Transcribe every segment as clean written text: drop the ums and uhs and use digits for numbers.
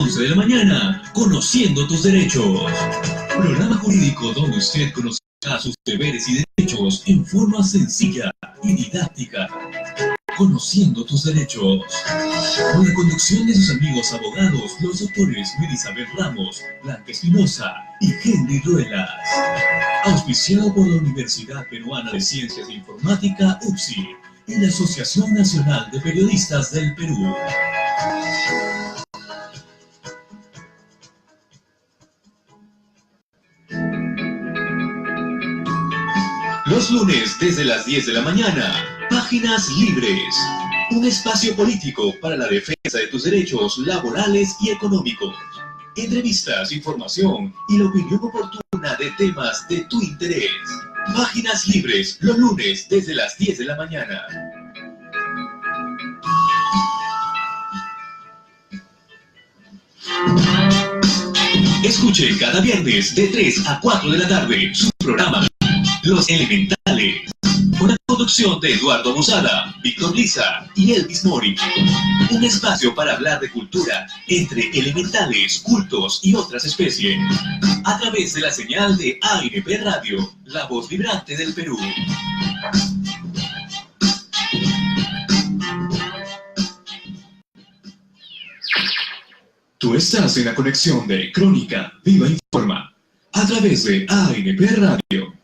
11 de la mañana, Conociendo tus derechos. Programa jurídico donde usted conocerá sus deberes y derechos en forma sencilla y didáctica. Conociendo tus derechos. Con la conducción de sus amigos abogados, los doctores Melisabel Ramos, Blanca Espinosa y Henry Ruelas. Auspiciado por la Universidad Peruana de Ciencias de Informática, UPSI, y la Asociación Nacional de Periodistas del Perú. Los lunes desde las 10 de la mañana, Páginas Libres. Un espacio político para la defensa de tus derechos laborales y económicos. Entrevistas, información y la opinión oportuna de temas de tu interés. Páginas Libres, los lunes desde las 10 de la mañana. Escuche cada viernes de 3 a 4 de la tarde su programa Los Elementales, con la conducción de Eduardo Musada, Víctor Liza y Elvis Mori. Un espacio para hablar de cultura entre elementales, cultos y otras especies, a través de la señal de ANP Radio, la voz vibrante del Perú. Tú estás en la conexión de Crónica Viva Informa, a través de ANP Radio.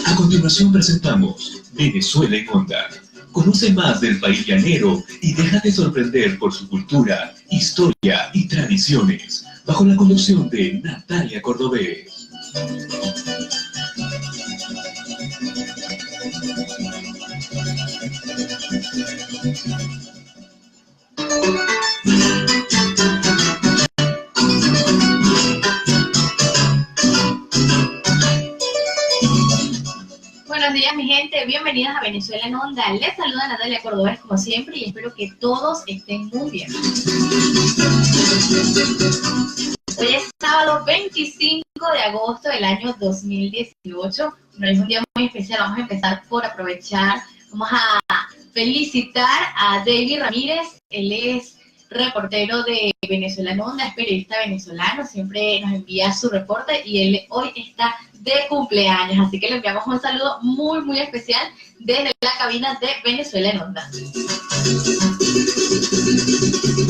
A continuación presentamos Venezuela en Onda. Conoce más del país llanero y déjate sorprender por su cultura, historia y tradiciones, bajo la conducción de Natalia Cordobés. Buenos días, mi gente, bienvenidas a Venezuela en Onda. Les saluda Natalia Cordobés como siempre y espero que todos estén muy bien. Hoy es sábado 25 de agosto del año 2018. No es un día muy especial, vamos a empezar por aprovechar, vamos a felicitar a David Ramírez. Él es reportero de Venezuela en Onda, es periodista venezolano, siempre nos envía su reporte y él hoy está de cumpleaños, así que le enviamos un saludo muy muy especial desde la cabina de Venezuela en Onda.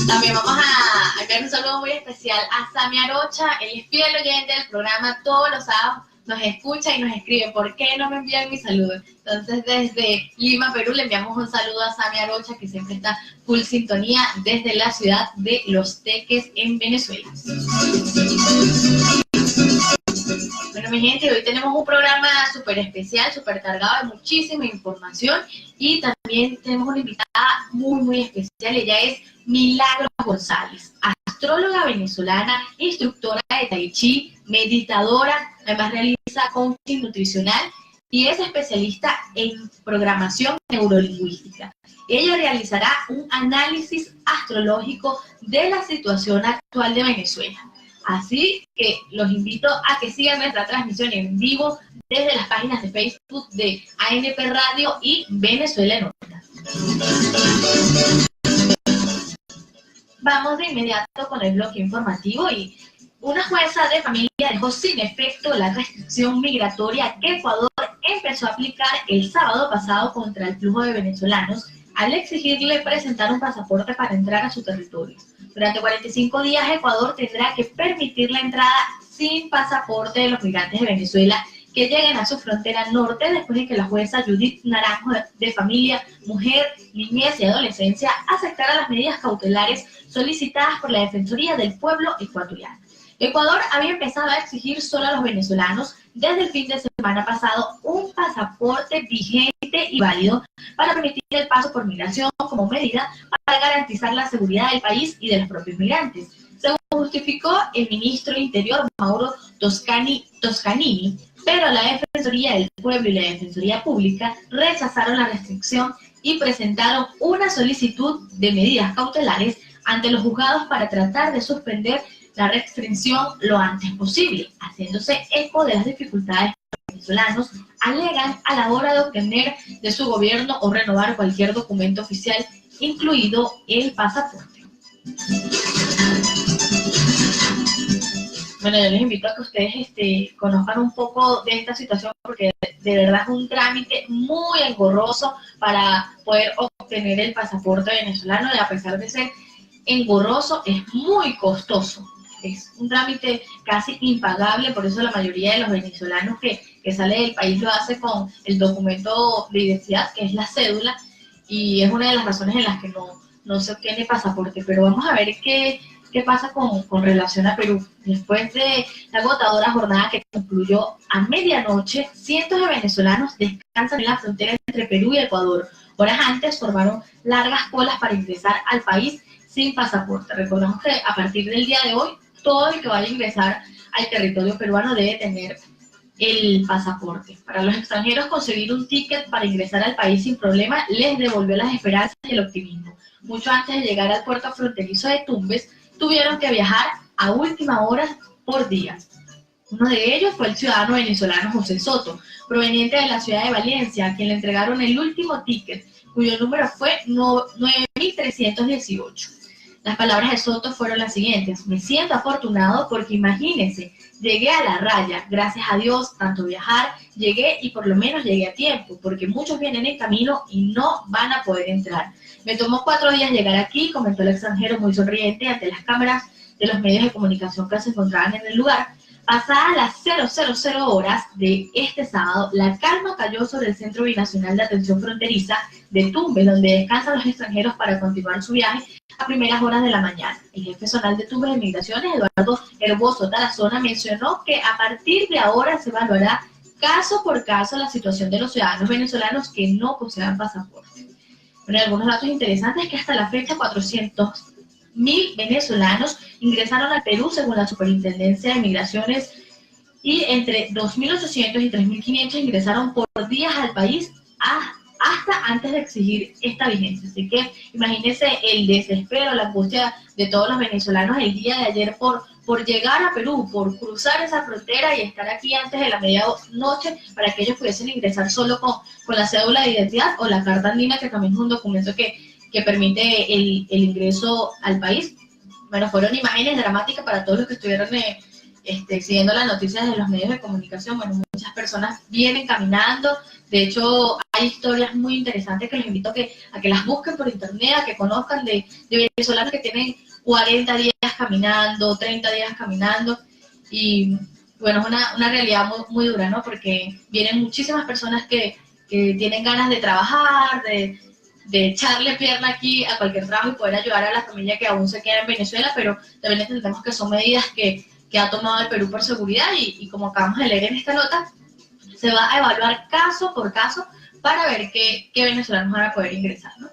También vamos a enviar un saludo muy especial a Sami Arocha, él es fiel oyente del programa, todos los sábados nos escucha y nos escribe, ¿por qué no me envían mi saludo? Entonces desde Lima, Perú, le enviamos un saludo a Sami Arocha, que siempre está full sintonía desde la ciudad de Los Teques en Venezuela. Bueno, mi gente, hoy tenemos un programa súper especial, súper cargado de muchísima información y también tenemos una invitada muy, muy especial. Ella es Milagros González, astróloga venezolana, instructora de Tai Chi, meditadora, además realiza coaching nutricional y es especialista en programación neurolingüística. Ella realizará un análisis astrológico de la situación actual de Venezuela. Así que los invito a que sigan nuestra transmisión en vivo desde las páginas de Facebook de ANP Radio y Venezuela en Onda. Vamos de inmediato con el bloque informativo y una jueza de familia dejó sin efecto la restricción migratoria que Ecuador empezó a aplicar el sábado pasado contra el flujo de venezolanos al exigirle presentar un pasaporte para entrar a su territorio. Durante 45 días, Ecuador tendrá que permitir la entrada sin pasaporte de los migrantes de Venezuela que lleguen a su frontera norte después de que la jueza Judith Naranjo de Familia, Mujer, Niñez y Adolescencia aceptara las medidas cautelares solicitadas por la Defensoría del Pueblo ecuatoriano. Ecuador había empezado a exigir solo a los venezolanos desde el fin de semana pasado un pasaporte vigente y válido para permitir el paso por migración como medida para garantizar la seguridad del país y de los propios migrantes. Según justificó el ministro del Interior, Mauro Toscanini, pero la Defensoría del Pueblo y la Defensoría Pública rechazaron la restricción y presentaron una solicitud de medidas cautelares ante los juzgados para tratar de suspender la restricción lo antes posible, haciéndose eco de las dificultades venezolanos alegan a la hora de obtener de su gobierno o renovar cualquier documento oficial, incluido el pasaporte. Bueno, yo les invito a que ustedes conozcan un poco de esta situación, porque de verdad es un trámite muy engorroso para poder obtener el pasaporte venezolano, y a pesar de ser engorroso, es muy costoso. Es un trámite casi impagable, por eso la mayoría de los venezolanos que sale del país lo hace con el documento de identidad, que es la cédula, y es una de las razones en las que no se obtiene pasaporte. Pero vamos a ver qué pasa con relación a Perú. Después de la agotadora jornada que concluyó a medianoche, cientos de venezolanos descansan en la frontera entre Perú y Ecuador. Horas antes formaron largas colas para ingresar al país sin pasaporte. Recordemos que a partir del día de hoy, todo el que vaya a ingresar al territorio peruano debe tener el pasaporte. Para los extranjeros, conseguir un ticket para ingresar al país sin problema les devolvió las esperanzas y el optimismo. Mucho antes de llegar al puerto fronterizo de Tumbes, tuvieron que viajar a última hora por días. Uno de ellos fue el ciudadano venezolano José Soto, proveniente de la ciudad de Valencia, a quien le entregaron el último ticket, cuyo número fue 9318. Las palabras de Soto fueron las siguientes: me siento afortunado porque imagínense, llegué a la raya, gracias a Dios, tanto viajar, llegué y por lo menos llegué a tiempo, porque muchos vienen en camino y no van a poder entrar. Me tomó 4 días llegar aquí, comentó el extranjero muy sonriente ante las cámaras de los medios de comunicación que se encontraban en el lugar. Pasadas las 000 horas de este sábado, la calma cayó sobre el Centro Binacional de Atención Fronteriza de Tumbes, donde descansan los extranjeros para continuar su viaje a primeras horas de la mañana. El jefe zonal de Tumbes de Migraciones, Eduardo Herboso Tarazona, mencionó que a partir de ahora se evaluará caso por caso la situación de los ciudadanos venezolanos que no posean pasaporte. Bueno, algunos datos interesantes es que hasta la fecha 400.000 venezolanos ingresaron al Perú según la Superintendencia de Migraciones, y entre 2.800 y 3.500 ingresaron por días al país hasta antes de exigir esta vigencia. Así que imagínense el desespero, la angustia de todos los venezolanos el día de ayer por llegar a Perú, por cruzar esa frontera y estar aquí antes de la medianoche para que ellos pudiesen ingresar solo con la cédula de identidad o la carta andina, que también es un documento que permite el ingreso al país. Bueno, fueron imágenes dramáticas para todos los que estuvieron siguiendo las noticias de los medios de comunicación. Bueno, muchas personas vienen caminando. De hecho, hay historias muy interesantes que les invito a que las busquen por internet, a que conozcan de venezolanos que tienen 40 días caminando, 30 días caminando. Y bueno, es una realidad muy, muy dura, ¿no? Porque vienen muchísimas personas que tienen ganas de trabajar, de echarle pierna aquí a cualquier trabajo y poder ayudar a la familia que aún se queda en Venezuela, pero también entendemos que son medidas que ha tomado el Perú por seguridad, y como acabamos de leer en esta nota, se va a evaluar caso por caso para ver qué venezolanos van a poder ingresar, ¿no?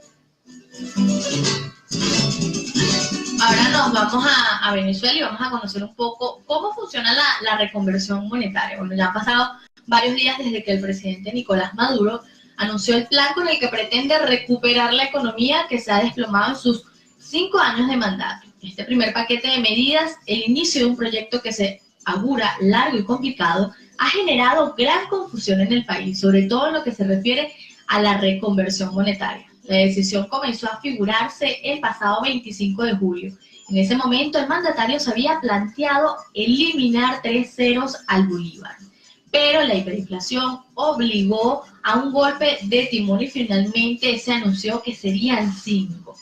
Ahora nos vamos a Venezuela y vamos a conocer un poco cómo funciona la reconversión monetaria. Bueno, ya han pasado varios días desde que el presidente Nicolás Maduro anunció el plan con el que pretende recuperar la economía que se ha desplomado en sus 5 años de mandato. Este primer paquete de medidas, el inicio de un proyecto que se augura largo y complicado, ha generado gran confusión en el país, sobre todo en lo que se refiere a la reconversión monetaria. La decisión comenzó a figurarse el pasado 25 de julio. En ese momento, el mandatario se había planteado eliminar 3 ceros al bolívar, pero la hiperinflación obligó a un golpe de timón y finalmente se anunció que serían 5. O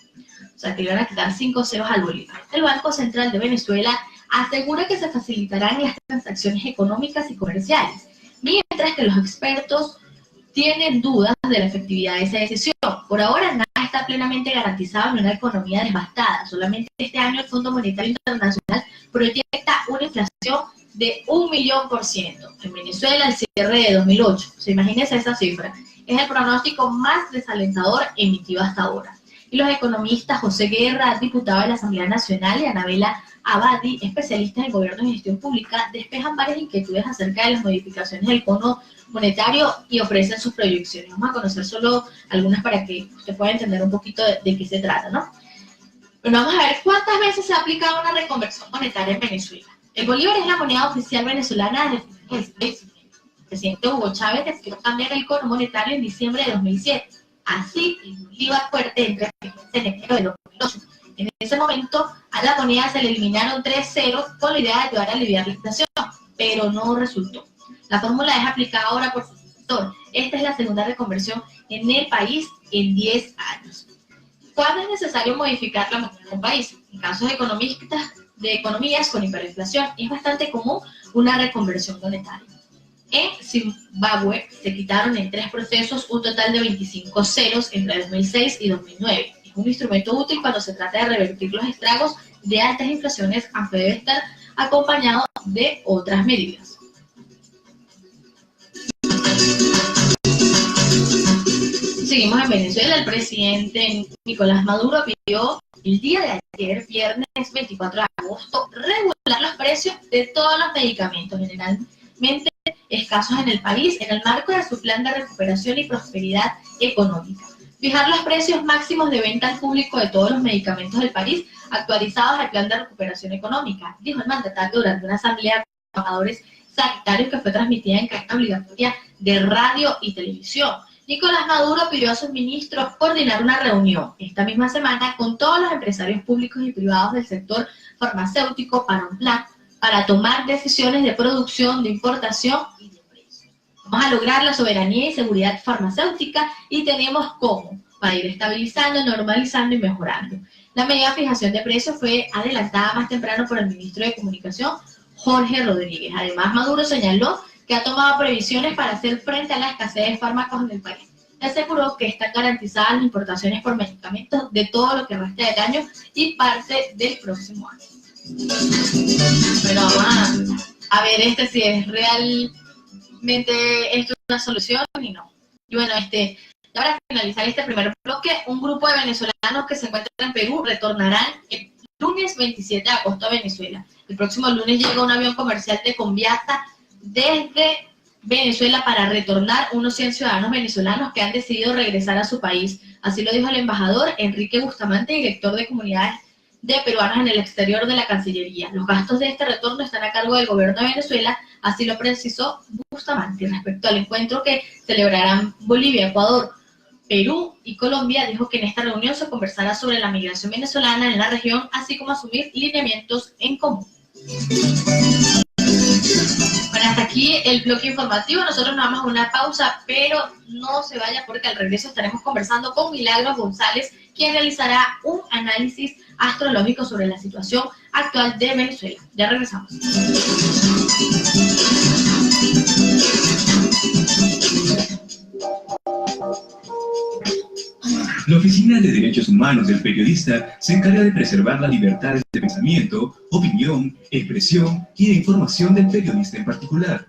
sea, que iban a quitar 5 ceros al bolívar. El Banco Central de Venezuela asegura que se facilitarán las transacciones económicas y comerciales, mientras que los expertos tienen dudas de la efectividad de esa decisión. Por ahora, nada está plenamente garantizado en una economía devastada. Solamente este año el Fondo Monetario Internacional proyecta una inflación de 1.000.000%. En Venezuela, el cierre de 2008, o sea, imagínense esa cifra, es el pronóstico más desalentador emitido hasta ahora. Y los economistas José Guerra, diputado de la Asamblea Nacional, y Anabela Abadi, especialistas en gobierno y gestión pública, despejan varias inquietudes acerca de las modificaciones del Fondo Monetario y ofrecen sus proyecciones. Vamos a conocer solo algunas para que usted pueda entender un poquito de qué se trata, ¿no? Bueno, vamos a ver cuántas veces se ha aplicado una reconversión monetaria en Venezuela. El bolívar es la moneda oficial venezolana desde presidente Hugo Chávez decidió cambiar el cono monetario en diciembre de 2007. Así, el Bolívar fuerte entró en enero de 2008. En ese momento, a la moneda se le eliminaron 3 ceros con la idea de ayudar a aliviar la inflación, pero no resultó. La fórmula es aplicada ahora por su sucesor. Esta es la segunda reconversión en el país en 10 años. ¿Cuándo es necesario modificar la moneda del país? En casos de economías con hiperinflación es bastante común una reconversión monetaria. En Zimbabue se quitaron en 3 procesos un total de 25 ceros entre 2006 y 2009. Es un instrumento útil cuando se trata de revertir los estragos de altas inflaciones, aunque debe estar acompañado de otras medidas. Seguimos en Venezuela. El presidente Nicolás Maduro pidió el día de ayer, viernes 24 de agosto, regular los precios de todos los medicamentos generalmente escasos en el país en el marco de su plan de recuperación y prosperidad económica. Fijar los precios máximos de venta al público de todos los medicamentos del país actualizados al plan de recuperación económica, dijo el mandatario durante una asamblea de trabajadores sanitarios que fue transmitida en cadena obligatoria de radio y televisión. Nicolás Maduro pidió a sus ministros coordinar una reunión esta misma semana con todos los empresarios públicos y privados del sector farmacéutico para un plan para tomar decisiones de producción, de importación y de precio. Vamos a lograr la soberanía y seguridad farmacéutica y tenemos cómo, para ir estabilizando, normalizando y mejorando. La medida de fijación de precios fue adelantada más temprano por el ministro de Comunicación, Jorge Rodríguez. Además, Maduro señaló que ha tomado previsiones para hacer frente a la escasez de fármacos en el país. Aseguró que están garantizadas las importaciones por medicamentos de todo lo que resta del año y parte del próximo año. Pero vamos a ver si es realmente esto una solución y no. Y bueno, para finalizar este primer bloque, un grupo de venezolanos que se encuentran en Perú retornarán el lunes 27 de agosto a Venezuela. El próximo lunes llega un avión comercial de Conviasa desde Venezuela para retornar unos 100 ciudadanos venezolanos que han decidido regresar a su país. Así lo dijo el embajador Enrique Bustamante, director de comunidades de peruanos en el exterior de la Cancillería. Los gastos de este retorno están a cargo del gobierno de Venezuela, así lo precisó Bustamante. Respecto al encuentro que celebrarán Bolivia, Ecuador, Perú y Colombia, dijo que en esta reunión se conversará sobre la migración venezolana en la región, así como asumir lineamientos en común. Bueno, hasta aquí el bloque informativo. Nosotros nos vamos a una pausa, pero no se vaya porque al regreso estaremos conversando con Milagros González, quien realizará un análisis astrológico sobre la situación actual de Venezuela. Ya regresamos. La Oficina de Derechos Humanos del Periodista se encarga de preservar las libertades de pensamiento, opinión, expresión y de información del periodista en particular.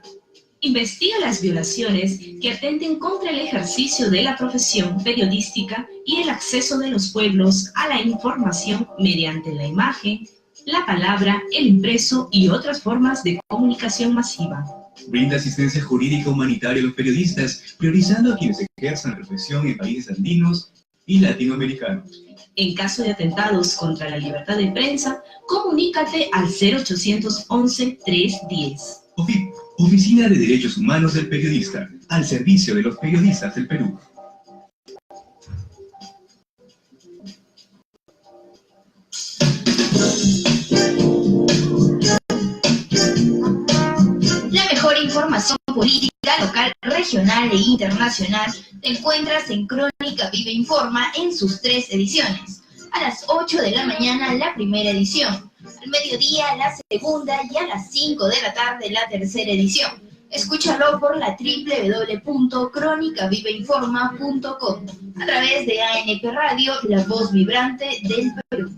Investiga las violaciones que atenten contra el ejercicio de la profesión periodística y el acceso de los pueblos a la información mediante la imagen, la palabra, el impreso y otras formas de comunicación masiva. Brinda asistencia jurídica humanitaria a los periodistas, priorizando a quienes ejerzan la profesión en países andinos y latinoamericanos. En caso de atentados contra la libertad de prensa, comunícate al 0811-310. OFIP, Oficina de Derechos Humanos del Periodista, al servicio de los periodistas del Perú. La mejor información política local, regional e internacional te encuentras en Crónica Viva Informa en sus 3 ediciones. A las 8 de la mañana la primera edición, al mediodía la segunda y a las 5 de la tarde la tercera edición. Escúchalo por la www.cronicavivainforma.com a través de ANP Radio, la voz vibrante del Perú.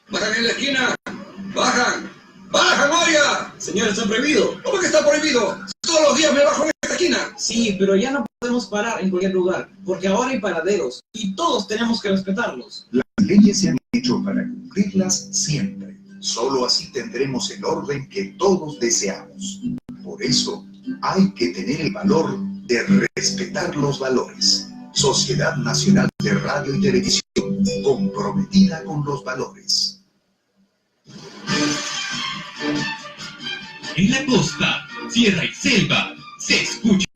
¡Bajan en la esquina! ¡Bajan! ¡Bajan, Moya! Señor, está prohibido. ¿Cómo que está prohibido? Todos los días me bajo en esta esquina. Sí, pero ya no podemos parar en cualquier lugar, porque ahora hay paraderos y todos tenemos que respetarlos. Las leyes se han hecho para cumplirlas siempre. Solo así tendremos el orden que todos deseamos. Por eso hay que tener el valor de respetar los valores. Sociedad Nacional de Radio y Televisión, comprometida con los valores. En la costa, sierra y selva, se escucha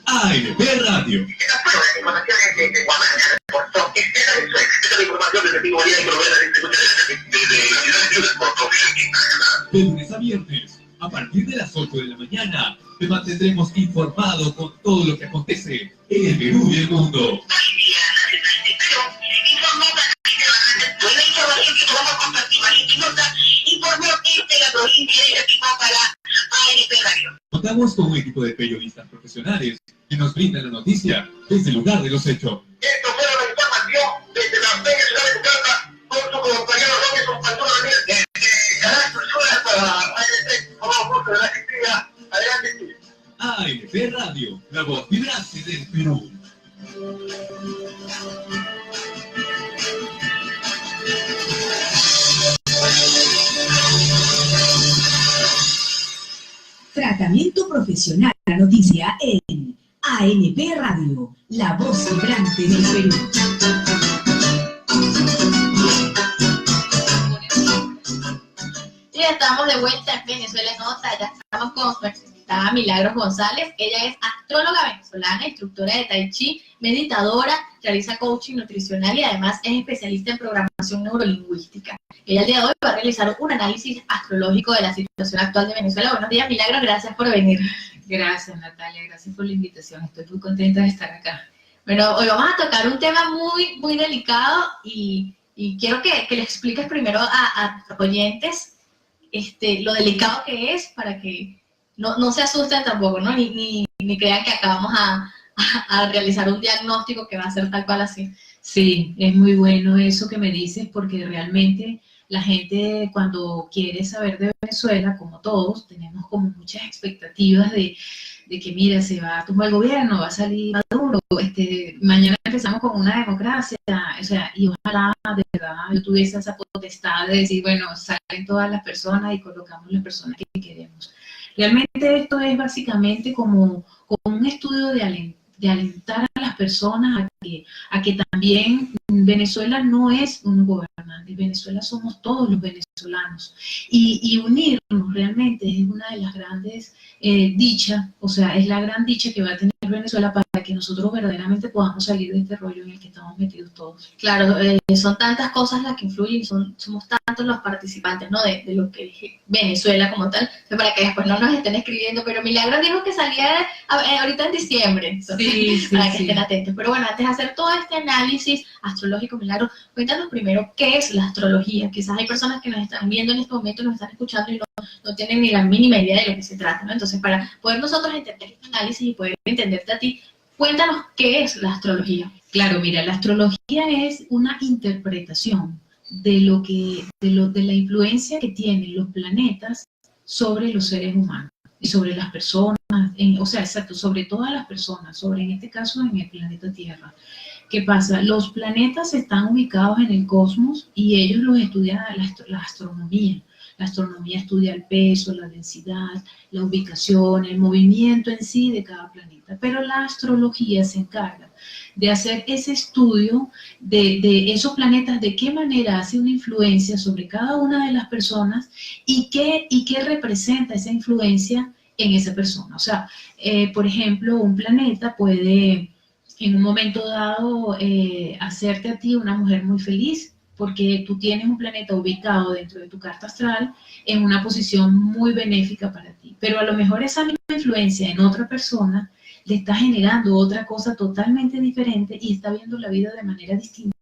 ANP Radio. De lunes a viernes, a partir de las 8 de la mañana, te mantendremos informado con todo lo que acontece en el Perú y el mundo. Contamos con un equipo de periodistas profesionales que nos brindan la noticia desde el lugar de los hechos. Esto fue la información desde la Feria Ciudad de Calca con su compañero Robinson Panturo Ramírez. Canal Cultura para ANP, como gusto de la Castilla. Adelante. ANP Radio, la voz vibrante del Perú. Tratamiento profesional, la noticia en ANP Radio, la voz vibrante del Perú. Ya estamos de vuelta en Venezuela Nota, ya estamos con nuestra invitada Milagros González. Ella es astróloga venezolana, instructora de Tai Chi, meditadora, realiza coaching nutricional y además es especialista en programación neurolingüística. Ella el día de hoy va a realizar un análisis astrológico de la situación actual de Venezuela. Buenos días, Milagros, gracias por venir. Gracias, Natalia, gracias por la invitación. Estoy muy contenta de estar acá. Bueno, hoy vamos a tocar un tema muy delicado y quiero que le expliques primero a los oyentes lo delicado que es para que no se asusten tampoco, ¿no? Ni crean que acabamos a realizar un diagnóstico que va a ser tal cual así. Sí, es muy bueno eso que me dices porque realmente la gente cuando quiere saber de Venezuela, como todos, tenemos como muchas expectativas de que mira, se va a tumbar el gobierno, va a salir Maduro, mañana empezamos con una democracia, o sea, y ojalá de verdad yo tuviese esa potestad de decir, bueno, salen todas las personas y colocamos las personas que queremos. Realmente esto es básicamente como un estudio de alentar a las personas a que también Venezuela no es un gobernante, Venezuela somos todos los venezolanos y unirnos realmente es una de las grandes dichas, o sea, es la gran dicha que va a tener Venezuela para que nosotros verdaderamente podamos salir de este rollo en el que estamos metidos todos. Claro, son tantas cosas las que influyen, somos tantos los participantes, ¿no? De lo que es Venezuela como tal, para que después no nos estén escribiendo, pero Milagros dijo que salía ahorita en diciembre, entonces, sí, para que estén atentos. Pero bueno, antes de hacer todo este análisis astrológico, Milagros, cuéntanos primero qué es la astrología. Quizás hay personas que nos están viendo en este momento, nos están escuchando y no tienen ni la mínima idea de lo que se trata, ¿no? Entonces, para poder nosotros entender este análisis y poder entenderte a ti, cuéntanos qué es la astrología. Claro, mira, la astrología es una interpretación de la influencia que tienen los planetas sobre los seres humanos y sobre las personas, o sea, exacto, sobre todas las personas, sobre en este caso en el planeta Tierra. ¿Qué pasa? Los planetas están ubicados en el cosmos y ellos los estudia la astronomía. La astronomía estudia el peso, la densidad, la ubicación, el movimiento en sí de cada planeta. Pero la astrología se encarga de hacer ese estudio de esos planetas, de qué manera hace una influencia sobre cada una de las personas y qué representa esa influencia en esa persona. O sea, por ejemplo, un planeta puede en un momento dado hacerte a ti una mujer muy feliz, porque tú tienes un planeta ubicado dentro de tu carta astral en una posición muy benéfica para ti. Pero a lo mejor esa misma influencia en otra persona le está generando otra cosa totalmente diferente y está viendo la vida de manera distinta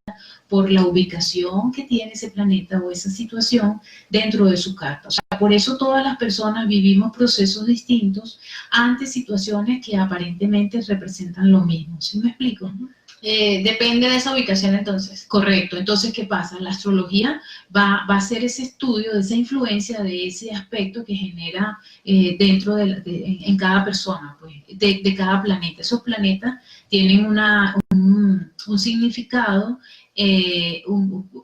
por la ubicación que tiene ese planeta o esa situación dentro de su carta. O sea, por eso todas las personas vivimos procesos distintos ante situaciones que aparentemente representan lo mismo. ¿Sí me explico? Depende de esa ubicación entonces. Correcto. Entonces, ¿qué pasa? La astrología va a hacer ese estudio de esa influencia, de ese aspecto que genera dentro en cada persona, pues, de cada planeta. Esos planetas tienen un significado,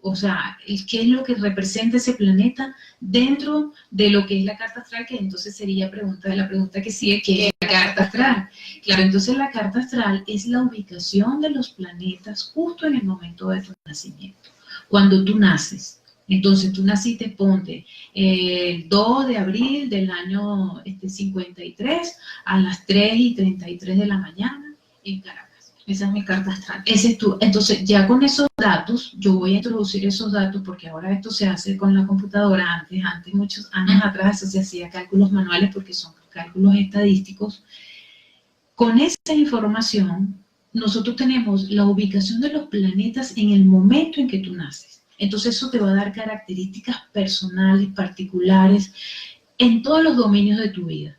o sea, qué es lo que representa ese planeta dentro de lo que es la carta astral, que entonces sería la pregunta que sigue, que es carta astral. Claro, entonces la carta astral es la ubicación de los planetas justo en el momento de tu nacimiento. Cuando tú naces, entonces tú naciste, ponte, el 2 de abril del año 53 a las 3:33 de la mañana en Caracas. Esa es mi carta astral. Ese es tú. Entonces, ya con esos datos, yo voy a introducir esos datos porque ahora esto se hace con la computadora. Antes muchos años atrás, eso se hacía cálculos manuales porque son cálculos estadísticos. Con esa información, nosotros tenemos la ubicación de los planetas en el momento en que tú naces. Entonces, eso te va a dar características personales, particulares, en todos los dominios de tu vida.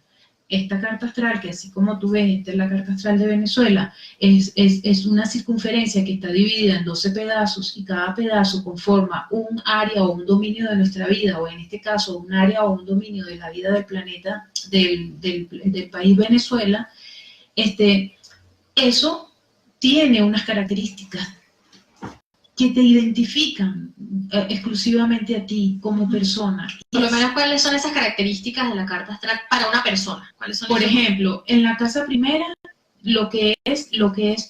Esta carta astral, que así como tú ves, esta es la carta astral de Venezuela, es una circunferencia que está dividida en 12 pedazos y cada pedazo conforma un área o un dominio de nuestra vida, o en este caso un área o un dominio de la vida del planeta, del país Venezuela. Eso tiene unas características que te identifican exclusivamente a ti como persona. Por lo menos, ¿cuáles son esas características de la carta astral para una persona? ¿Cuáles son? Por ejemplo, en la casa primera, lo que es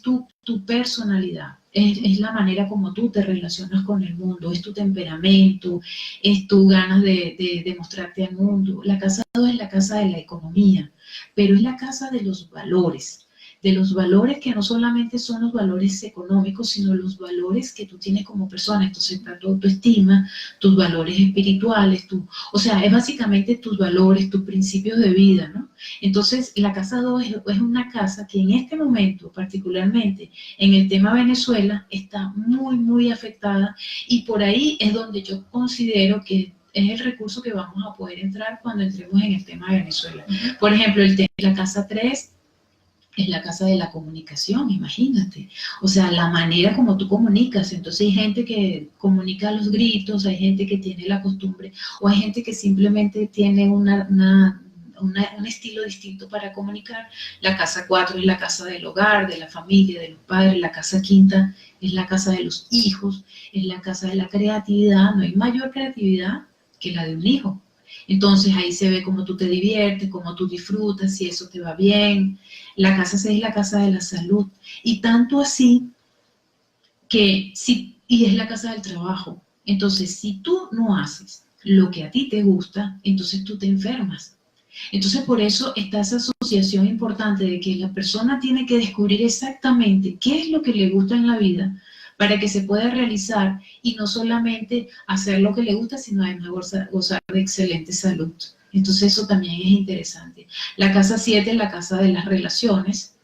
tu personalidad, es la manera como tú te relacionas con el mundo, es tu temperamento, es tu ganas de demostrarte al mundo. La casa 2 es la casa de la economía, pero es la casa de los valores que no solamente son los valores económicos, sino los valores que tú tienes como persona. Entonces está tu autoestima, tus valores espirituales, o sea, es básicamente tus valores, tus principios de vida, ¿no? Entonces la casa 2 es una casa que en este momento, particularmente en el tema Venezuela, está muy, muy afectada, y por ahí es donde yo considero que es el recurso que vamos a poder entrar cuando entremos en el tema de Venezuela. Por ejemplo, la casa 3 es la casa de la comunicación, imagínate. O sea, la manera como tú comunicas. Entonces hay gente que comunica a los gritos, hay gente que tiene la costumbre, o hay gente que simplemente tiene un estilo distinto para comunicar. La casa 4 es la casa del hogar, de la familia, de los padres. La casa 5 es la casa de los hijos, es la casa de la creatividad. No hay mayor creatividad que la de un hijo. Entonces ahí se ve cómo tú te diviertes, cómo tú disfrutas, si eso te va bien. La casa 6 es la casa de la salud. Y tanto así que y es la casa del trabajo. Entonces, si tú no haces lo que a ti te gusta, entonces tú te enfermas. Entonces, por eso está esa asociación importante de que la persona tiene que descubrir exactamente qué es lo que le gusta en la vida para que se pueda realizar y no solamente hacer lo que le gusta, sino además gozar de excelente salud. Entonces eso también es interesante. La casa 7 es la casa de las relaciones,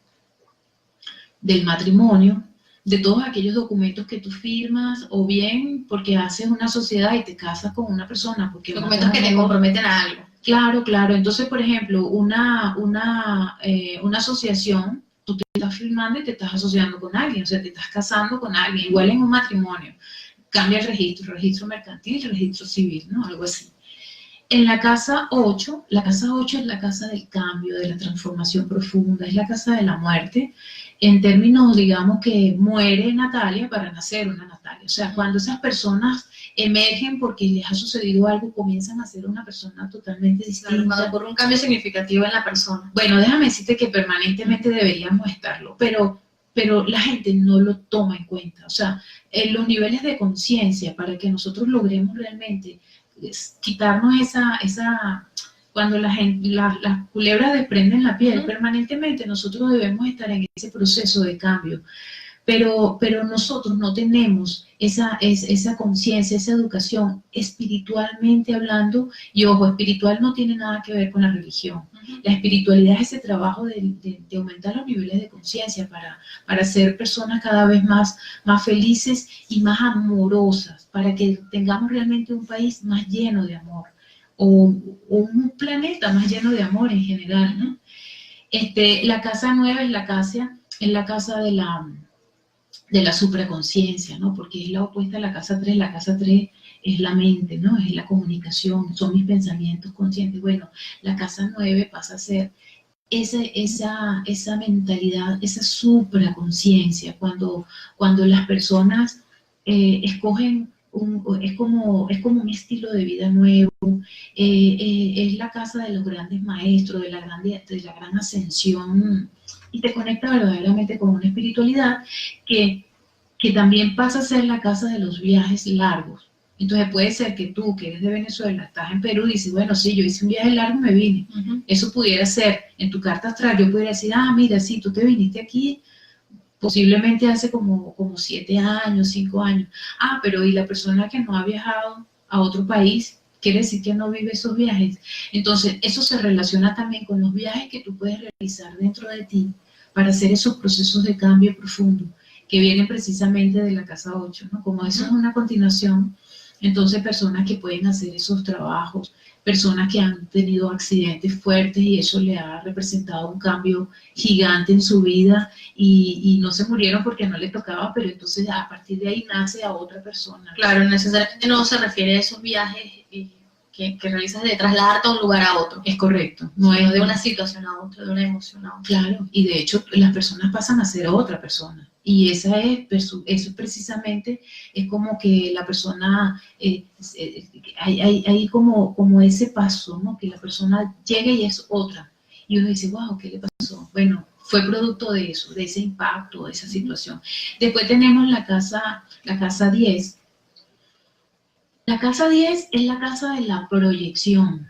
del matrimonio, de todos aquellos documentos que tú firmas, o bien porque haces una sociedad y te casas con una persona. Porque documentos que te comprometen a algo. Claro, claro. Entonces, por ejemplo, una asociación, tú te estás firmando y te estás asociando con alguien, o sea, te estás casando con alguien, igual en un matrimonio. Cambia el registro mercantil, registro civil, ¿no? Algo así. En la casa 8 es la casa del cambio, de la transformación profunda, es la casa de la muerte, en términos, digamos, que muere Natalia para nacer una Natalia. O sea, cuando esas personas emergen porque les ha sucedido algo, comienzan a ser una persona totalmente distinta. Cuando ocurre un cambio significativo en la persona. Bueno, déjame decirte que permanentemente deberíamos estarlo, pero la gente no lo toma en cuenta. O sea, los niveles de conciencia para que nosotros logremos realmente quitarnos cuando las culebras desprenden la piel, permanentemente nosotros debemos estar en ese proceso de cambio. Pero nosotros no tenemos esa conciencia, esa educación espiritualmente hablando, y ojo, espiritual no tiene nada que ver con la religión. La espiritualidad es ese trabajo de aumentar los niveles de conciencia para ser personas cada vez más felices y más amorosas, para que tengamos realmente un país más lleno de amor, o un planeta más lleno de amor en general, ¿no? La casa 9 es la casa de la supraconciencia, ¿no? Porque es la opuesta a la casa 3. La casa 3 es la mente, ¿no? Es la comunicación, son mis pensamientos conscientes. Bueno, la casa 9 pasa a ser esa mentalidad, esa supraconciencia, cuando las personas escogen es como un estilo de vida nuevo, es la casa de los grandes maestros, de la gran ascensión, y te conecta verdaderamente con una espiritualidad que también pasa a ser la casa de los viajes largos. Entonces puede ser que tú, que eres de Venezuela, estás en Perú y dices, bueno, sí, yo hice un viaje largo y me vine. Eso pudiera ser, en tu carta astral, yo pudiera decir, mira, sí, tú te viniste aquí posiblemente hace como 7 años, 5 años. Pero y la persona que no ha viajado a otro país, quiere decir que no vive esos viajes. Entonces, eso se relaciona también con los viajes que tú puedes realizar dentro de ti para hacer esos procesos de cambio profundo que vienen precisamente de la casa 8, ¿no? Como eso es una continuación, entonces personas que pueden hacer esos trabajos, personas que han tenido accidentes fuertes y eso le ha representado un cambio gigante en su vida y no se murieron porque no les tocaba, pero entonces a partir de ahí nace a otra persona. Claro, necesariamente no se refiere a esos viajes que realizas de trasladarte de un lugar a otro. Es correcto. No es de una situación a otra, de una emoción a otra. Claro, y de hecho las personas pasan a ser otra persona. Y eso precisamente es como que la persona, hay como ese paso, ¿no? Que la persona llega y es otra. Y uno dice, wow, ¿qué le pasó? Bueno, fue producto de eso, de ese impacto, de esa situación. Después tenemos la casa 10. La casa 10 es la casa de la proyección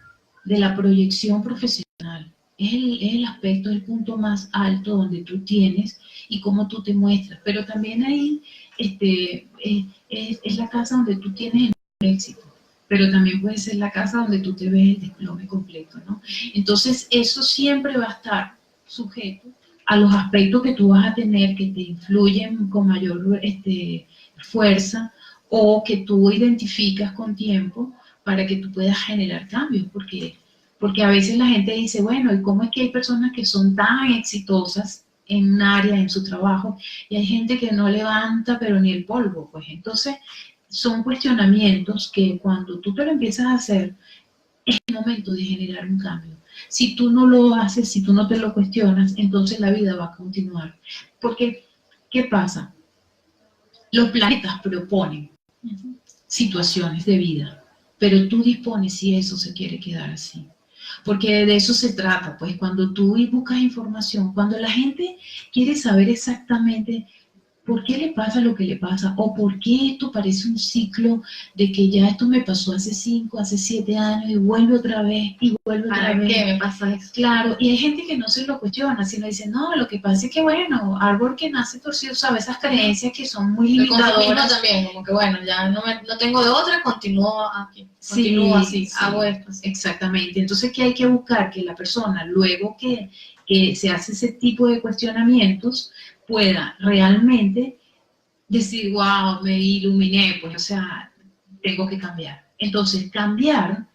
profesional. Es el aspecto, el punto más alto donde tú tienes y cómo tú te muestras. Pero también ahí es la casa donde tú tienes el éxito. Pero también puede ser la casa donde tú te ves el desplome completo, ¿no? Entonces, eso siempre va a estar sujeto a los aspectos que tú vas a tener que te influyen con mayor fuerza o que tú identificas con tiempo para que tú puedas generar cambios, porque a veces la gente dice, bueno, ¿y cómo es que hay personas que son tan exitosas en un área, en su trabajo, y hay gente que no levanta pero ni el polvo? Pues entonces son cuestionamientos que cuando tú te lo empiezas a hacer, es el momento de generar un cambio. Si tú no lo haces, si tú no te lo cuestionas, entonces la vida va a continuar. Porque, ¿qué pasa? Los planetas proponen situaciones de vida, pero tú dispones si eso se quiere quedar así. Porque de eso se trata, pues cuando tú buscas información, cuando la gente quiere saber exactamente por qué le pasa lo que le pasa, o por qué esto parece un ciclo de que ya esto me pasó hace 5, hace 7 años y vuelve otra vez, y vuelve otra vez. ¿Para qué me pasa eso? Claro, y hay gente que no se lo cuestiona, sino dice, no, lo que pasa es que, bueno, árbol que nace torcido, ¿sabes? Esas creencias que son muy limitadoras. También, como que, bueno, ya no tengo de otra, continúo aquí, continúo así, hago esto. Exactamente, entonces, ¿qué hay que buscar? Que la persona, luego que se hace ese tipo de cuestionamientos, pueda realmente decir, wow, me iluminé, pues, o sea, tengo que cambiar. Entonces, cambiar,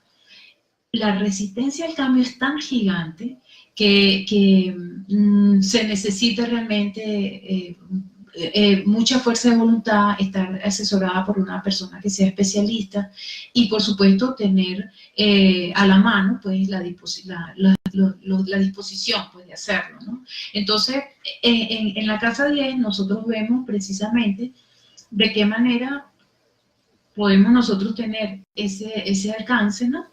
la resistencia al cambio es tan gigante que se necesita realmente mucha fuerza de voluntad, estar asesorada por una persona que sea especialista y, por supuesto, tener a la mano, pues, la disposición, pues, de hacerlo, ¿no? Entonces, en la casa 10 nosotros vemos precisamente de qué manera podemos nosotros tener ese alcance, ¿no?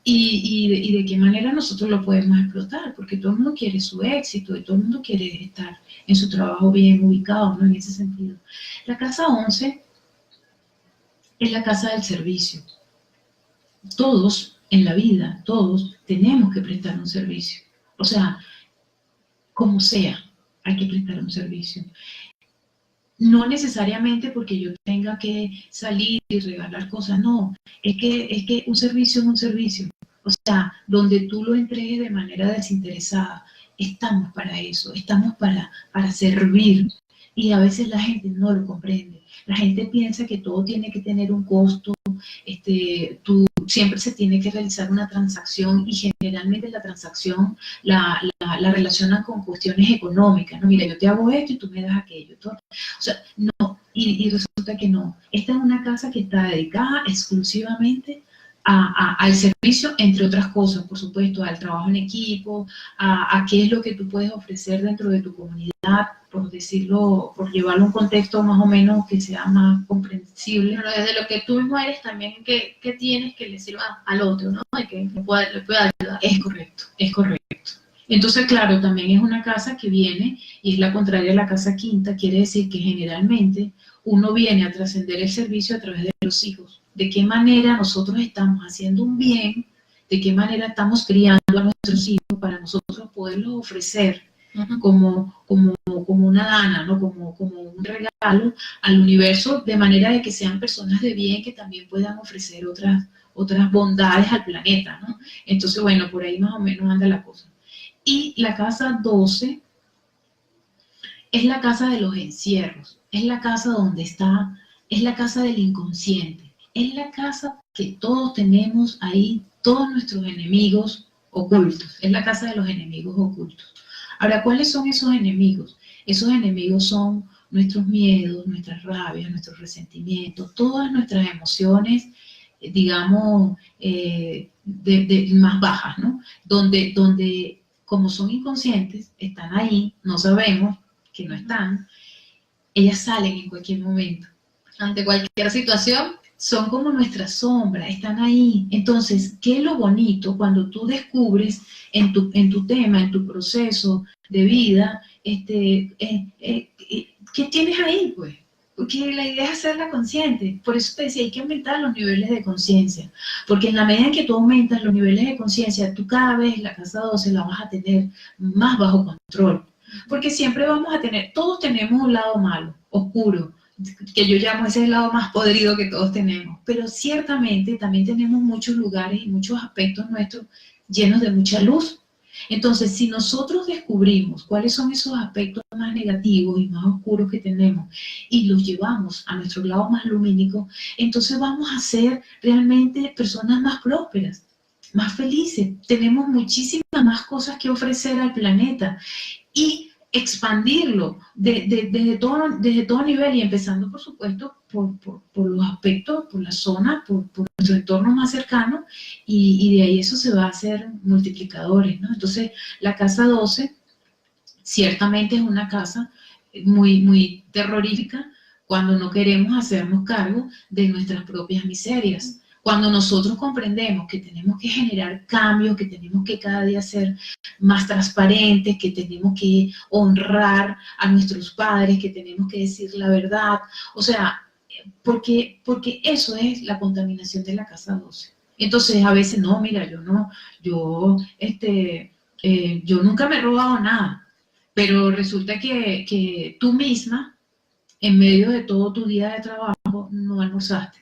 Y de qué manera nosotros lo podemos explotar, porque todo el mundo quiere su éxito y todo el mundo quiere estar en su trabajo bien ubicado, ¿no? En ese sentido. La casa 11 es la casa del servicio. Todos en la vida, todos tenemos que prestar un servicio. O sea, como sea, hay que prestar un servicio. No necesariamente porque yo tenga que salir y regalar cosas, no. Es que un servicio es un servicio. O sea, donde tú lo entregues de manera desinteresada. Estamos para eso, estamos para servir. Y a veces la gente no lo comprende. La gente piensa que todo tiene que tener un costo, siempre se tiene que realizar una transacción y generalmente la transacción la relacionan con cuestiones económicas, ¿no? Mira, yo te hago esto y tú me das aquello. Todo. O sea, no, y resulta que no. Esta es una casa que está dedicada exclusivamente al servicio, entre otras cosas, por supuesto, al trabajo en equipo, a qué es lo que tú puedes ofrecer dentro de tu comunidad, por decirlo, por llevarlo a un contexto más o menos que sea más comprensible. Pero desde lo que tú mismo eres también, ¿qué tienes que le sirva al otro, ¿no? Y que le pueda ayudar. Es correcto, es correcto. Entonces, claro, también es una casa que viene, y es la contraria a la casa quinta, quiere decir que generalmente uno viene a trascender el servicio a través de los hijos. De qué manera nosotros estamos haciendo un bien, de qué manera estamos criando a nuestros hijos para nosotros poderlos ofrecer como una dana, ¿no? como un regalo al universo, de manera de que sean personas de bien que también puedan ofrecer otras bondades al planeta, ¿no? Entonces, bueno, por ahí más o menos anda la cosa. Y la casa 12 es la casa de los encierros, es la casa donde está, es la casa del inconsciente, es la casa que todos tenemos ahí, todos nuestros enemigos ocultos, es la casa de los enemigos ocultos. Ahora, ¿cuáles son esos enemigos? Esos enemigos son nuestros miedos, nuestras rabias, nuestros resentimientos, todas nuestras emociones, digamos, más bajas, ¿no? Donde como son inconscientes, están ahí, no sabemos que no están, ellas salen en cualquier momento. Ante cualquier situación, son como nuestra sombra, están ahí. Entonces, ¿qué es lo bonito cuando tú descubres en tu tema, en tu proceso de vida, qué tienes ahí, pues? Porque la idea es hacerla consciente. Por eso te decía, hay que aumentar los niveles de conciencia. Porque en la medida en que tú aumentas los niveles de conciencia, tú cada vez la casa 12 la vas a tener más bajo control. Porque siempre vamos a tener, todos tenemos un lado malo, oscuro, que yo llamo ese lado más podrido que todos tenemos, pero ciertamente también tenemos muchos lugares y muchos aspectos nuestros llenos de mucha luz. Entonces, si nosotros descubrimos cuáles son esos aspectos más negativos y más oscuros que tenemos y los llevamos a nuestro lado más lumínico, entonces vamos a ser realmente personas más prósperas, más felices. Tenemos muchísimas más cosas que ofrecer al planeta y expandirlo desde todo nivel, y empezando, por supuesto, por los aspectos, por la zona, por nuestro entorno más cercano, y de ahí eso se va a hacer multiplicadores, ¿no? Entonces, la casa 12 ciertamente es una casa muy, muy terrorífica cuando no queremos hacernos cargo de nuestras propias miserias. Cuando nosotros comprendemos que tenemos que generar cambios, que tenemos que cada día ser más transparentes, que tenemos que honrar a nuestros padres, que tenemos que decir la verdad, o sea, porque eso es la contaminación de la casa 12. Entonces, a veces, no, mira, yo nunca me he robado nada, pero resulta que tú misma, en medio de todo tu día de trabajo, no almorzaste.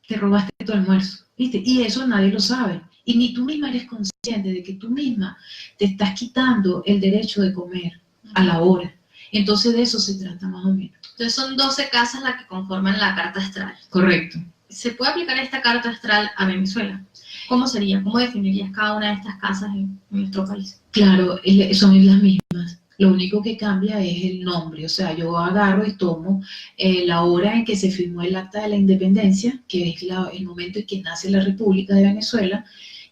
Te robaste tu almuerzo, ¿viste? Y eso nadie lo sabe. Y ni tú misma eres consciente de que tú misma te estás quitando el derecho de comer a la hora. Entonces de eso se trata más o menos. Entonces son 12 casas las que conforman la carta astral. Correcto. ¿Se puede aplicar esta carta astral a Venezuela? ¿Cómo sería? ¿Cómo definirías cada una de estas casas en nuestro país? Claro, son las mismas. Lo único que cambia es el nombre, o sea, yo agarro y tomo la hora en que se firmó el Acta de la Independencia, que es el momento en que nace la República de Venezuela,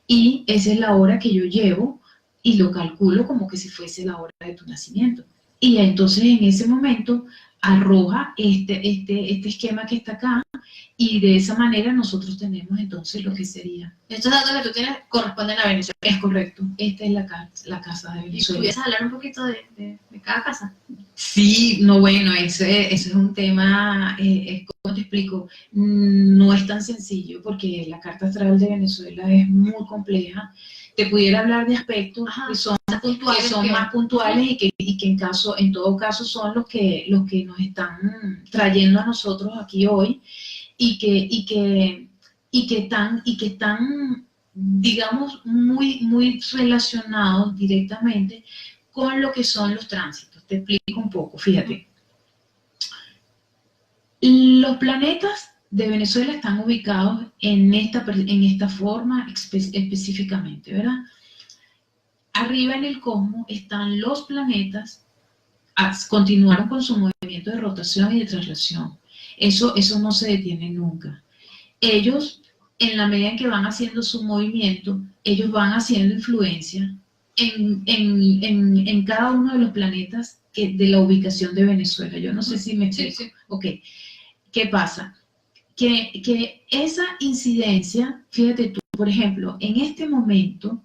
y esa es la hora que yo llevo y lo calculo como que si fuese la hora de tu nacimiento. Y entonces en ese momento arroja este esquema que está acá, y de esa manera nosotros tenemos entonces lo que sería. Estos datos que tú tienes corresponden a Venezuela. Es correcto. Esta es la casa de Venezuela. ¿Y pudieras hablar un poquito de cada casa? Sí, no, bueno, ese es un tema, ¿cómo te explico? No es tan sencillo porque la carta astral de Venezuela es muy compleja. Te pudiera hablar de aspectos que son más puntuales y que en todo caso son los que nos están trayendo a nosotros aquí hoy, y que están, digamos, muy, muy relacionados directamente con lo que son los tránsitos. Te explico un poco, fíjate. Los planetas de Venezuela están ubicados en esta forma específicamente, ¿verdad? Arriba en el cosmos están los planetas, continuaron con su movimiento de rotación y de traslación. Eso no se detiene nunca. Ellos en la medida en que van haciendo su movimiento, ellos van haciendo influencia en cada uno de los planetas de la ubicación de Venezuela. Yo no sé si me explico. Sí. Ok. ¿Qué pasa? Que esa incidencia, fíjate tú, por ejemplo, en este momento,